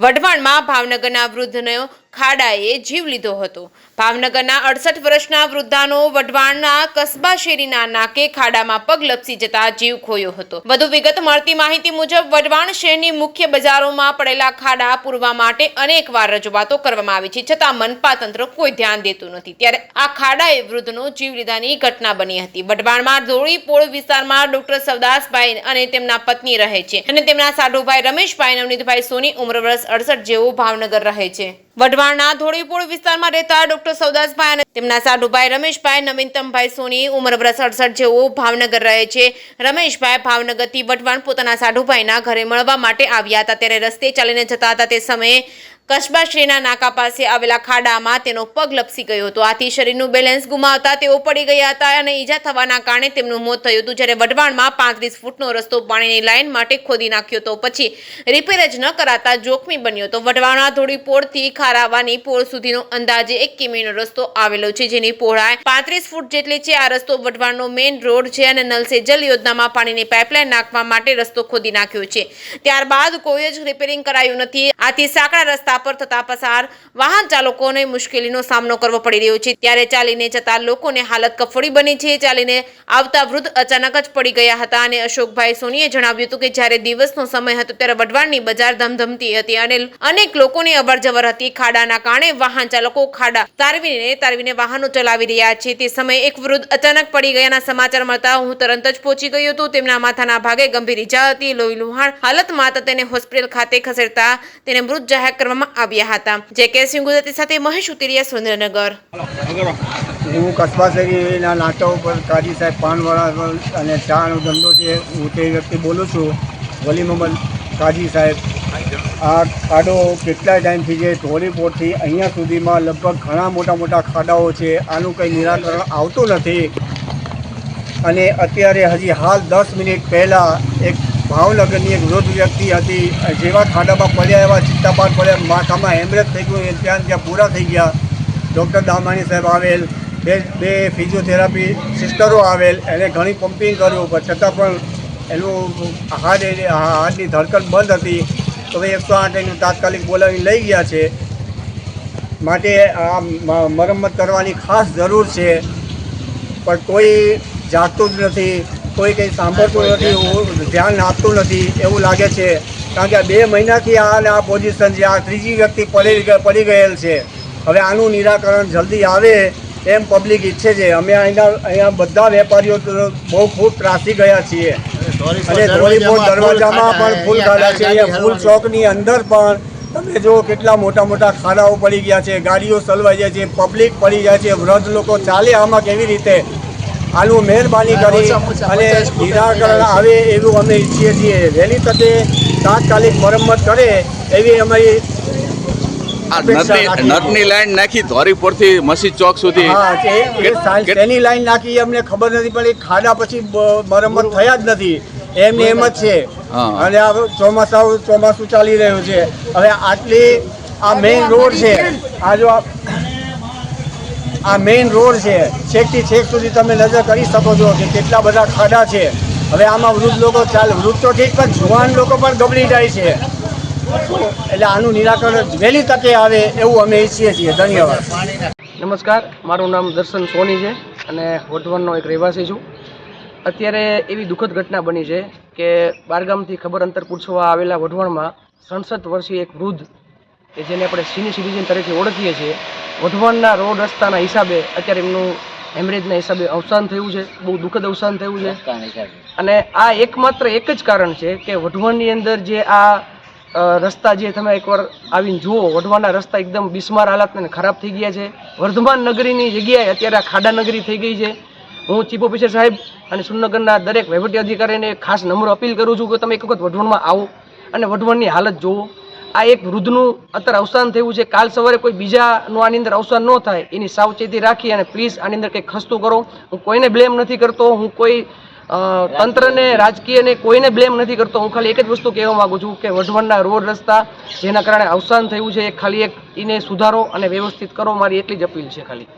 વઢવાણમાં ભાવનગરના વૃદ્ધનો ખાડાએ જીવ લીધો હતો। ભાવનગરના 68 વર્ષના વૃદ્ધાનો વઢવાણના કસ્બા શેરીના નાકે ખાડામાં પગ લપસી જતા જીવ ખોયો હતો। વધુ વિગત મળતી માહિતી મુજબ વઢવાણ શહેરની મુખ્ય બજારોમાં પડેલા ખાડા પૂરવા માટે અનેકવાર રજૂઆતો કરવામાં આવી છે, છતાં મનપા તંત્ર કોઈ ધ્યાન દેતું નથી। ત્યારે આ ખાડાએ વૃદ્ધનો જીવ લીધાની ઘટના બની હતી। વઢવાણમાં ધોળીપોળ વિસ્તારમાં ડોક્ટર સવદાસભાઈ અને તેમના પત્ની રહે છે અને તેમના સાઢુભાઈ રમેશભાઈ નવનીતભાઈ સોની ઉંમર વર્ષ 68 જેવો ભાવનગર રહે છે। વઢવાણના ધોળીપોળ વિસ્તારમાં રહેતા ડોક્ટર સવદાસભાઈ અને તેમના સાઢુભાઈ રમેશભાઈ નવીનતમભાઈ સોની ઉંમર વર્ષ 68 જેવો ભાવનગર રહે છે। રમેશભાઈ ભાવનગરથી વઢવાણ પોતાના સાઢુભાઈના ઘરે મળવા માટે આવ્યા હતા, ત્યારે રસ્તે ચાલીને જતા હતા તે સમયે કસ્બા શેરીના નાકા પાસે આવેલા ખાડામાં તેનો પગ લપસી ગયો હતો। આથી શરીરનું બેલેન્સ ગુમાવતા તેઓ પડી ગયા હતા અને ઈજા થવાના કારણે તેમનું મોત થયું હતું। જ્યારે વઢવાણમાં 35 ફૂટનો રસ્તો પાણીની લાઈન માટે ખોદી નાખ્યો હતો, પછી રિપેર જ ન કરાતા જોખમી બન્યો હતો। વઢવાણના ધોળીપોળથી ખારાવાની પોળ સુધીનો અંદાજે 1 કિમીનો રસ્તો આવેલો છે, જેની પહોળાઈ 35 ફૂટ જેટલી છે। આ રસ્તો વઢવાણનો મેઇન રોડ છે અને નલ સે જલ યોજનામાં પાણીની પાઇપલાઇન નાખવા માટે રસ્તો ખોદી નાખ્યો છે। ત્યારબાદ કોઈ જ રિપેરિંગ કરાયું નથી। આથી સાંકડા રસ્તા પર થતા પસાર વાહન ચાલકોને મુશ્કેલીનો સામનો કરવો પડી રહ્યો છે। ત્યારે ચાલીને જતા લોકોને હાલત કફોડી બની છે। ચાલીને આવતા વૃદ્ધ અચાનક જ પડી ગયા હતા અને અશોકભાઈ સોનીએ જણાવ્યું હતું કે જ્યારે દિવસનો સમય હતો ત્યારે વઢવાણની બજાર ધમધમતી હતી અને અનેક લોકોની અવરજવર હતી। ખાડાના કારણે વાહન ચાલકો ખાડા તારવીને વાહનો ચલાવી રહ્યા છે। તે સમયે એક વૃદ્ધ અચાનક પડી ગયાના સમાચાર મળતા હું તરત જ પહોંચી ગયો હતો। તેમના માથાના ભાગે ગંભીર ઈજા હતી। લોહીલુહાણ હાલતમાં હતા। તેને હોસ્પિટલ ખાતે ખસેડતા તેને મૃત જાહેર કરવામાં આવ્યા હતા। જે કે સિંહ ગુજરાતી સાથે મહેશ ઉતરિયા, સુરેન્દ્રનગર। હું કસ્બા શેરીના નાકા ઉપર કાજી સાહેબ પાનવાળા અને ચાનો ધંધો છે, હું તે વ્યક્તિ બોલું છું, વલી મોહમ્મદ કાજી સાહેબ। આ ખાડો કેટલા ટાઈમથી છે, ધોળીપોળથી અહીંયા સુધીમાં લગભગ ઘણા મોટા ખાડાઓ છે। આનું કંઈ નિરાકરણ આવતું નથી અને અત્યારે હજી હાલ 10 મિનિટ પહેલાં એક ભાવનગરની એક વૃદ્ધ વ્યક્તિ હતી, જેવા ખાડામાં પડ્યા એવા ચિત્તાપાર પડ્યા, માથામાં હેમરેજ થઈ ગયું, ત્યાં પૂરા થઈ ગયા। ડૉક્ટર દામાણી સાહેબ આવેલ, બે ફિઝિયોથેરાપી સિસ્ટરો આવેલ, એને ઘણી પમ્પિંગ કર્યું, પણ છતાં પણ એનું હાર્ટની ધડકન બંધ હતી। તો હવે 108 એનું તાત્કાલિક બોલાવીને લઈ ગયા છે। માટે આ મરમ્મત કરવાની ખાસ જરૂર છે, પણ કોઈ જાગતું જ નથી, કોઈ કંઈ સાંભળતું નથી, ધ્યાન આપતું નથી એવું લાગે છે। કારણ કે 2 મહિનાથી આ પોઝિશન છે, આ ત્રીજી વ્યક્તિ પડી ગયેલ છે। હવે આનું નિરાકરણ જલ્દી આવે એમ પબ્લિક ઈચ્છે છે। અમે અહીંયા બધા વેપારીઓ બહુ ખૂબ ત્રાસી ગયા છીએ અને ધોળીપોળ દરવાજામાં પણ ફૂલ ખાડા છે। અહીંયા ફૂલ ચોકની અંદર પણ તમે જો કેટલા મોટા ખાડાઓ પડી ગયા છે, ગાડીઓ સલવાઈ જાય છે, પબ્લિક પડી જાય છે, વૃદ્ધ લોકો ચાલે આમાં કેવી રીતે? આનું મહેરબાની કરી અને નિરાકરણ આવે એવું અમે ઈચ્છીએ છીએ। વહેલી તકે તાત્કાલિક મરમ્મત કરે એવી અમારી નટની લાઈન નાખી ધોળીપોળથી મસ્જિદ ચોક સુધી। હા, તેની લાઈન નાખી અમને ખબર નથી પડી, ખાડા પછી મરમ્મત થયા જ નથી, એમને એમ જ છે। અને આ ચોમાસું ચાલી રહ્યું છે। હવે આટલી આ મેઇન રોડ છે, આ જો આ મેઇન રોડ છે, છેકથી છેક સુધી તમે નજર કરી શકો છો કે કેટલા બધા ખાડા છે। હવે આમાં વૃદ્ધ લોકો વૃદ્ધ તો ઠીક, પણ જુવાન લોકો પણ ગબડી જાય છે। એટલે આનું નિરાકરણ વહેલી તકે આવે એવું અમે ઈચ્છીએ છીએ। ધન્યવાદ। નમસ્કાર, મારું નામ દર્શન સોની છે અને વઢવાણનો એક રહેવાસી છું। અત્યારે એવી દુઃખદ ઘટના બની છે કે બારગામથી ખબર અંતર પૂછવા આવેલા વઢવાણમાં 67 વર્ષીય એક વૃદ્ધ કે જેને આપણે સિનિયર સિટીઝન તરીકે ઓળખીએ છીએ, વઢવાણના રોડ રસ્તાના હિસાબે અત્યારે એમનું હેમરેજના હિસાબે અવસાન થયું છે। બહુ દુઃખદ અવસાન થયું છે અને આ એકમાત્ર એક જ કારણ છે કે વઢવાણની અંદર જે આ રસ્તા જે તમે એકવાર આવીને જુઓ, વઢવાણના રસ્તા એકદમ બિસ્માર હાલતને ખરાબ થઈ ગયા છે। વર્ધમાન નગરીની જગ્યાએ અત્યારે આ ખાડા નગરી થઈ ગઈ છે। હું ચીફ ઓફિસર સાહેબ અને સુરનગરના દરેક વહીવટી અધિકારીને ખાસ નમ્ર અપીલ કરું છું કે તમે એક વખત વઢવાણમાં આવો અને વઢવાણની હાલત જુઓ। આ એક વૃદ્ધનું અત્યારે અવસાન થયું છે, કાલ સવારે કોઈ બીજાનું આની અંદર અવસાન ન થાય એની સાવચેતી રાખી અને પ્લીઝ આની અંદર કંઈક ખસ્તું કરો। હું કોઈને બ્લેમ નથી કરતો, હું કોઈ તંત્રને, રાજકીયને કોઈને બ્લેમ નથી કરતો। હું ખાલી એક જ વસ્તુ કહેવા માગું છું કે વઢવાણના રોડ રસ્તા જેના કારણે અવસાન થયું છે, ખાલી એક એને સુધારો અને વ્યવસ્થિત કરો, મારી એટલી જ અપીલ છે ખાલી।